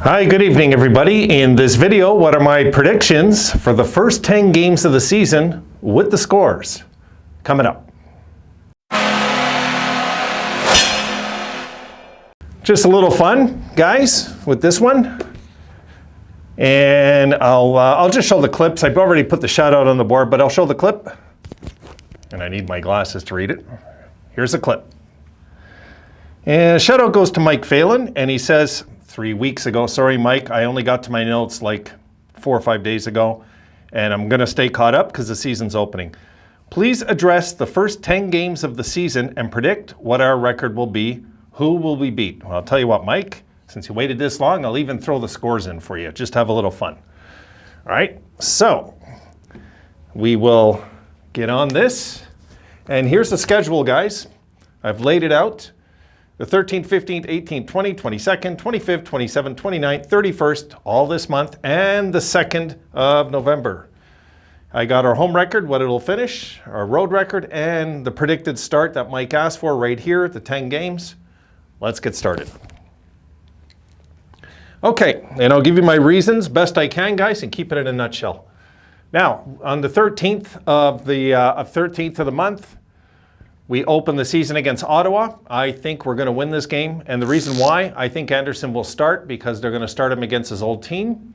Hi, good evening everybody. In this video, what are my predictions for the first 10 games of the season with the scores? Coming up. Just a little fun, guys, with this one. And I'll just show the clips. I've already put the shout out on the board, but I'll show the clip. And I need my glasses to read it. Here's the clip. And shout out goes to Mike Phelan, and he says, 3 weeks ago. Sorry, Mike, I only got to my notes like 4 or 5 days ago, and I'm going to stay caught up because the season's opening. Please address the first 10 games of the season and predict what our record will be. Who will we beat? Well, I'll tell you what, Mike, since you waited this long, I'll even throw the scores in for you. Just have a little fun. All right, so we will get on this. And here's the schedule, guys. I've laid it out. The 13th, 15th, 18th, 20th, 22nd, 25th, 27th, 29th, 31st, all this month, and the 2nd of November. I got our home record, what it'll finish, our road record, and the predicted start that Mike asked for right here at the 10 games. Let's get started. Okay, and I'll give you my reasons best I can, guys, and keep it in a nutshell. Now, on the 13th of the month, we open the season against Ottawa. I think we're going to win this game. And the reason why, I think Anderson will start because they're going to start him against his old team.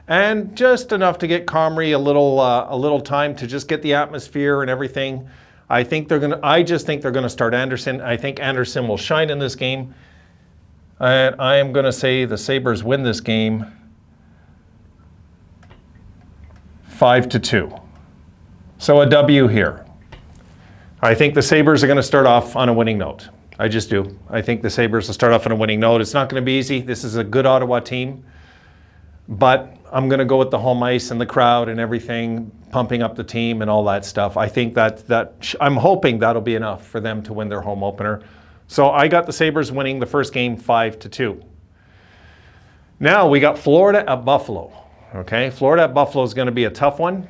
And just enough to get Comrie a little time to just get the atmosphere and everything. I just think they're going to start Anderson. I think Anderson will shine in this game. And I am going to say the Sabres win this game 5-2. So a W here. I think the Sabres are going to start off on a winning note. I just do. I think the Sabres will start off on a winning note. It's not going to be easy. This is a good Ottawa team. But I'm going to go with the home ice and the crowd and everything, pumping up the team and all that stuff. I think I'm hoping that'll be enough for them to win their home opener. So I got the Sabres winning the first game 5-2. Now we got Florida at Buffalo. Okay, Florida at Buffalo is going to be a tough one.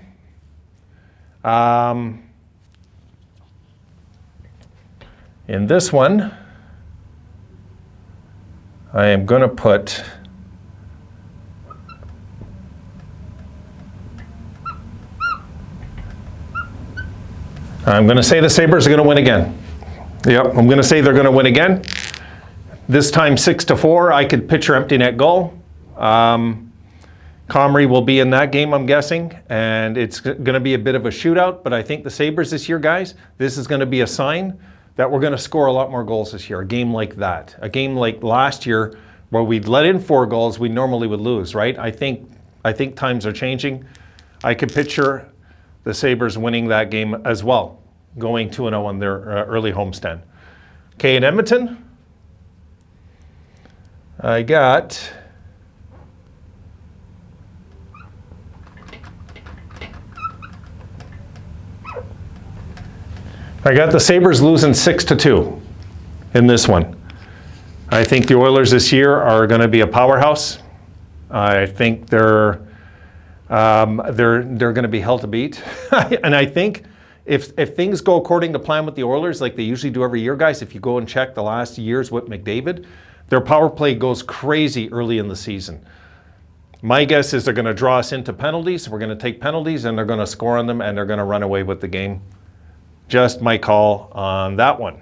In this one, I am going to put I'm going to say the Sabres are going to win again. Yep, I'm going to say they're going to win again. This time 6-4. I could picture empty net goal. Comrie will be in that game, I'm guessing, and it's going to be a bit of a shootout, but I think the Sabres this year, guys, this is going to be a sign that we're going to score a lot more goals this year. A game like that. A game like last year where we'd let in 4 goals, we normally would lose, right? I think times are changing. I could picture the Sabres winning that game as well, going 2-0 on their early homestand. Okay, in Edmonton, I got the Sabres losing 6-2 in this one. I think the Oilers this year are going to be a powerhouse. I think they're going to be hell to beat. And I think if things go according to plan with the Oilers, like they usually do every year, guys, if you go and check the last years with McDavid, their power play goes crazy early in the season. My guess is they're going to draw us into penalties. We're going to take penalties, and they're going to score on them, and they're going to run away with the game. Just my call on that one.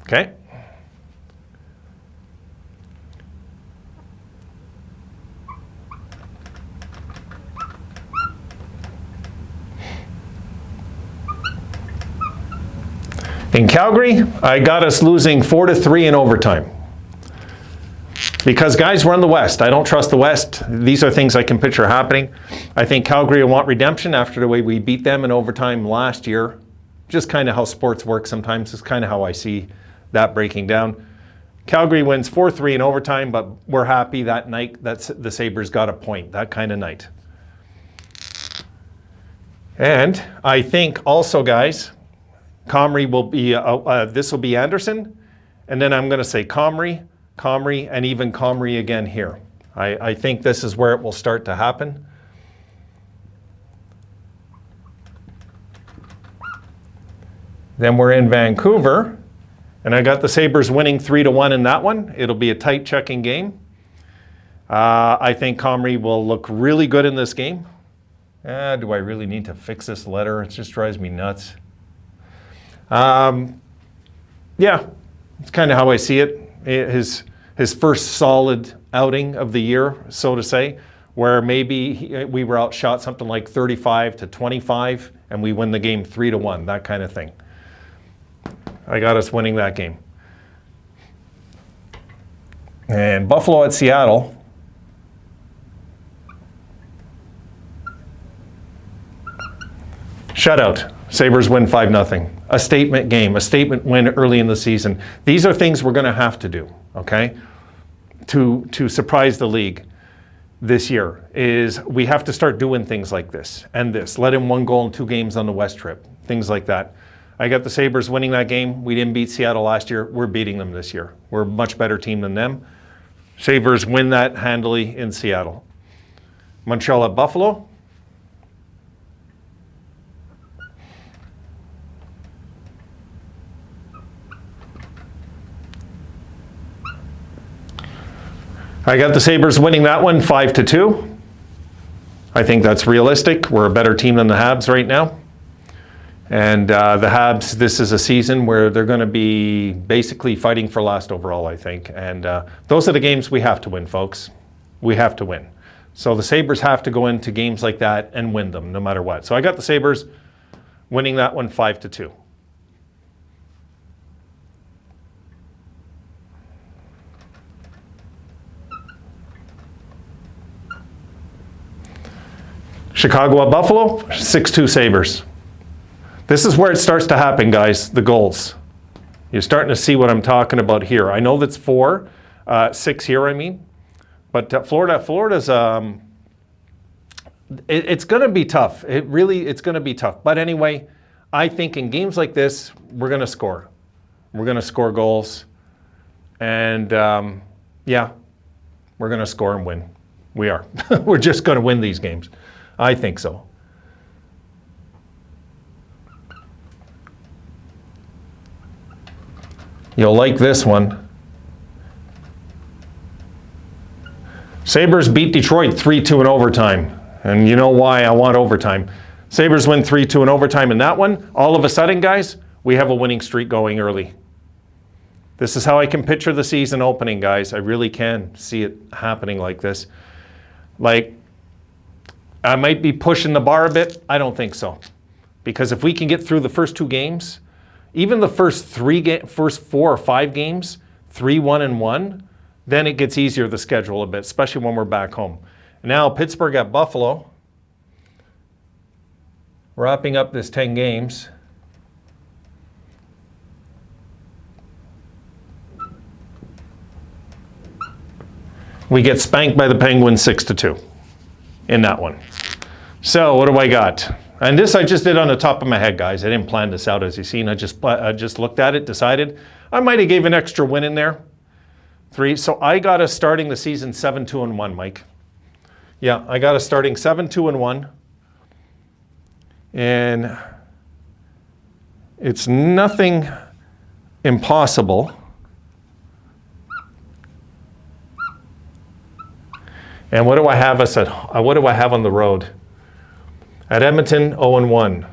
Okay. In Calgary, I got us losing 4-3 in overtime. Because, guys, we're in the West. I don't trust the West. These are things I can picture happening. I think Calgary will want redemption after the way we beat them in overtime last year. Just kind of how sports work sometimes. It's kind of how I see that breaking down. Calgary wins 4-3 in overtime, but we're happy that night that the Sabres got a point, that kind of night. And I think also, guys, Comrie will be, this will be Anderson. And then I'm going to say Comrie, and even Comrie again here. I think this is where it will start to happen. Then we're in Vancouver, and I got the Sabres winning 3-1 in that one. It'll be a tight checking game. I think Comrie will look really good in this game. Do I really need to fix this letter? It just drives me nuts. Yeah, it's kind of how I see it. His first solid outing of the year, so to say, where maybe we were outshot something like 35-25, and we win the game 3-1, that kind of thing. I got us winning that game. And Buffalo at Seattle. Shutout. Sabres win 5-0. A statement game, a statement win early in the season. These are things we're going to have to do, okay? To surprise the league this year is we have to start doing things like this and this. Let in 1 goal in 2 games on the West trip, things like that. I got the Sabres winning that game. We didn't beat Seattle last year. We're beating them this year. We're a much better team than them. Sabres win that handily in Seattle. Montreal at Buffalo. I got the Sabres winning that one 5-2. I think that's realistic. We're a better team than the Habs right now. And the Habs, this is a season where they're going to be basically fighting for last overall, I think. And those are the games we have to win, folks. We have to win. So the Sabres have to go into games like that and win them no matter what. So I got the Sabres winning that one 5-2. Chicago at Buffalo, 6-2 Sabres. This is where it starts to happen, guys, the goals. You're starting to see what I'm talking about here. I know that's 6 here, I mean. But Florida's, it's going to be tough. It's going to be tough. But anyway, I think in games like this, we're going to score. We're going to score goals. And yeah, we're going to score and win. We are. We're just going to win these games. I think so. You'll like this one. Sabres beat Detroit 3-2 in overtime. And you know why I want overtime. Sabres win 3-2 in overtime in that one. All of a sudden, guys, we have a winning streak going early. This is how I can picture the season opening, guys. I really can see it happening like this. Like, I might be pushing the bar a bit. I don't think so. Because if we can get through the first 2 games, even the first 4 or 5 games, 3-1-1, then it gets easier the schedule a bit, especially when we're back home. Now, Pittsburgh at Buffalo. Wrapping up this 10 games. We get spanked by the Penguins 6-2 in that one. So what do I got? And this I just did on the top of my head, guys. I didn't plan this out, as you've seen. I just looked at it, decided. I might have gave an extra win in there. 3. So I got us starting the season 7-2-1, Mike. Yeah, I got us starting 7-2-1. And it's nothing impossible. And what do I have us at? What do I have on the road? At Edmonton, 0-1,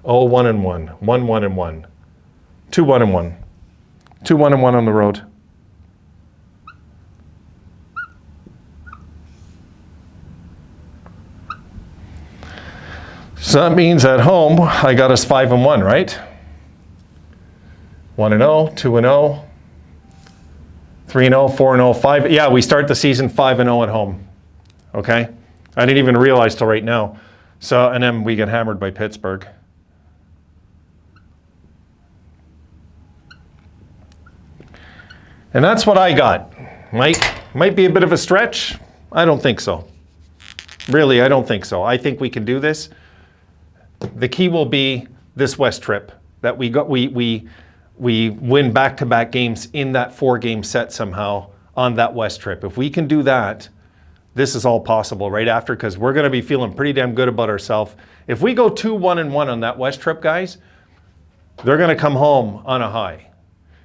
0-1-1, 1-1-1, 2-1-1, 2-1-1 on the road. So that means at home, I got us 5-1, right? 1-0, 2-0, 3-0, 4-0, 5. Yeah, we start the season 5-0 at home. Okay? I didn't even realize till right now. So, and then we get hammered by Pittsburgh. And that's what I got. Might be a bit of a stretch. I don't think so. Really, I don't think so. I think we can do this. The key will be this West trip that we win back-to-back games in that 4-game set somehow on that West trip. If we can do that, this is all possible right after, because we're going to be feeling pretty damn good about ourselves. If we go 2-1-1 on that West trip, guys, they're going to come home on a high.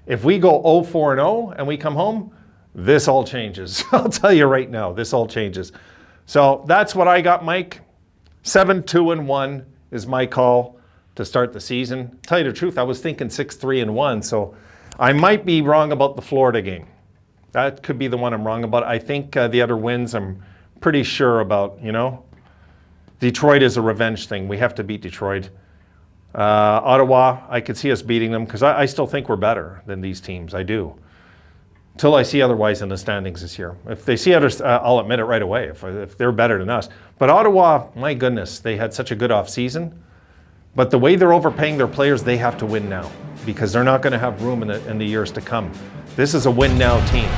If we go 0-4-0 and we come home, this all changes. I'll tell you right now, this all changes. So that's what I got, Mike. 7-2-1 is my call to start the season. Tell you the truth, I was thinking 6-3-1, so I might be wrong about the Florida game. That could be the one I'm wrong about. I think the other wins I'm pretty sure about, you know. Detroit is a revenge thing. We have to beat Detroit. Ottawa, I could see us beating them because I still think we're better than these teams. I do. Till I see otherwise in the standings this year. If they see others, I'll admit it right away if they're better than us. But Ottawa, my goodness, they had such a good offseason. But the way they're overpaying their players, they have to win now because they're not going to have room in the years to come. This is a win-now team.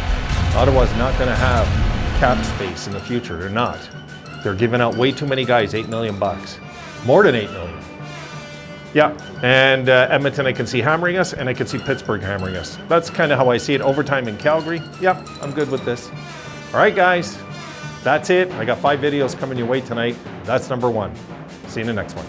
Ottawa's not going to have cap space in the future. They're not. They're giving out way too many guys, $8 million. More than $8 million. Yeah, and Edmonton I can see hammering us, and I can see Pittsburgh hammering us. That's kind of how I see it. Overtime in Calgary. Yeah, I'm good with this. All right, guys. That's it. I got 5 videos coming your way tonight. That's number 1. See you in the next one.